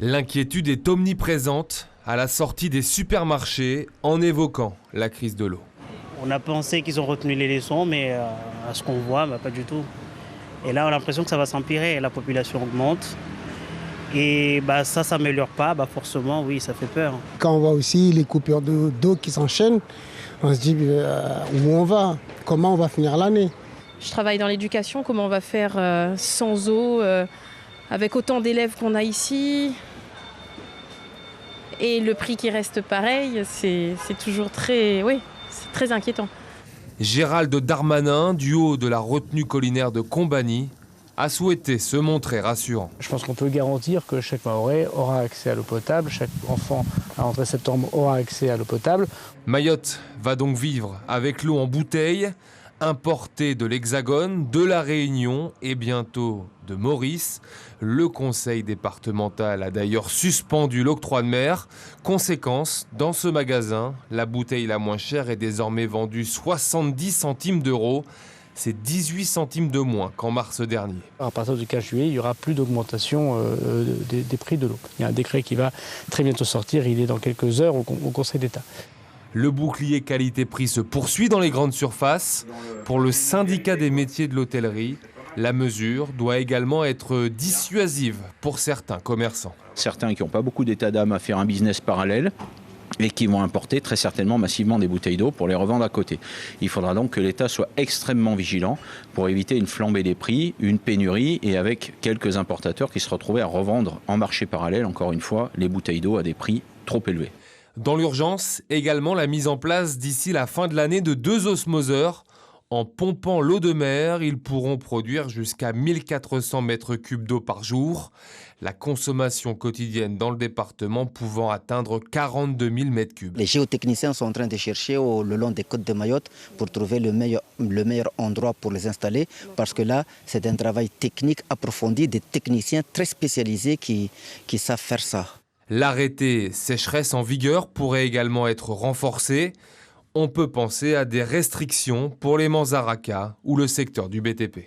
L'inquiétude est omniprésente à la sortie des supermarchés en évoquant la crise de l'eau. On a pensé qu'ils ont retenu les leçons, mais à ce qu'on voit, pas du tout. Et là, on a l'impression que ça va s'empirer. La population augmente. Et ça ne s'améliore pas, forcément, oui, ça fait peur. Quand on voit aussi les coupures d'eau qui s'enchaînent, on se dit où on va, comment on va finir l'année. Je travaille dans l'éducation, comment on va faire sans eau, avec autant d'élèves qu'on a ici. Et le prix qui reste pareil, c'est toujours très inquiétant. Gérald Darmanin, du haut de la retenue collinaire de Combani, a souhaité se montrer rassurant. Je pense qu'on peut garantir que chaque Mahorais aura accès à l'eau potable, chaque enfant à l'entrée septembre aura accès à l'eau potable. Mayotte va donc vivre avec l'eau en bouteille, importée de l'Hexagone, de la Réunion et bientôt de Maurice. Le conseil départemental a d'ailleurs suspendu l'octroi de mer. Conséquence, dans ce magasin, la bouteille la moins chère est désormais vendue 70 centimes d'euros. C'est 18 centimes de moins qu'en mars dernier. À partir du 15 juillet, il n'y aura plus d'augmentation des prix de l'eau. Il y a un décret qui va très bientôt sortir, il est dans quelques heures au Conseil d'État. Le bouclier qualité-prix se poursuit dans les grandes surfaces. Pour le syndicat des métiers de l'hôtellerie, la mesure doit également être dissuasive pour certains commerçants. Certains qui n'ont pas beaucoup d'état d'âme à faire un business parallèle et qui vont importer très certainement massivement des bouteilles d'eau pour les revendre à côté. Il faudra donc que l'État soit extrêmement vigilant pour éviter une flambée des prix, une pénurie et avec quelques importateurs qui se retrouvaient à revendre en marché parallèle, encore une fois, les bouteilles d'eau à des prix trop élevés. Dans l'urgence, également la mise en place d'ici la fin de l'année de 2 osmoseurs. En pompant l'eau de mer, ils pourront produire jusqu'à 1400 mètres cubes d'eau par jour. La consommation quotidienne dans le département pouvant atteindre 42 000 mètres cubes. Les géotechniciens sont en train de chercher le long des côtes de Mayotte pour trouver le meilleur endroit pour les installer. Parce que là, c'est un travail technique approfondi, des techniciens très spécialisés qui savent faire ça. L'arrêté sécheresse en vigueur pourrait également être renforcé. On peut penser à des restrictions pour les Manzaraka ou le secteur du BTP.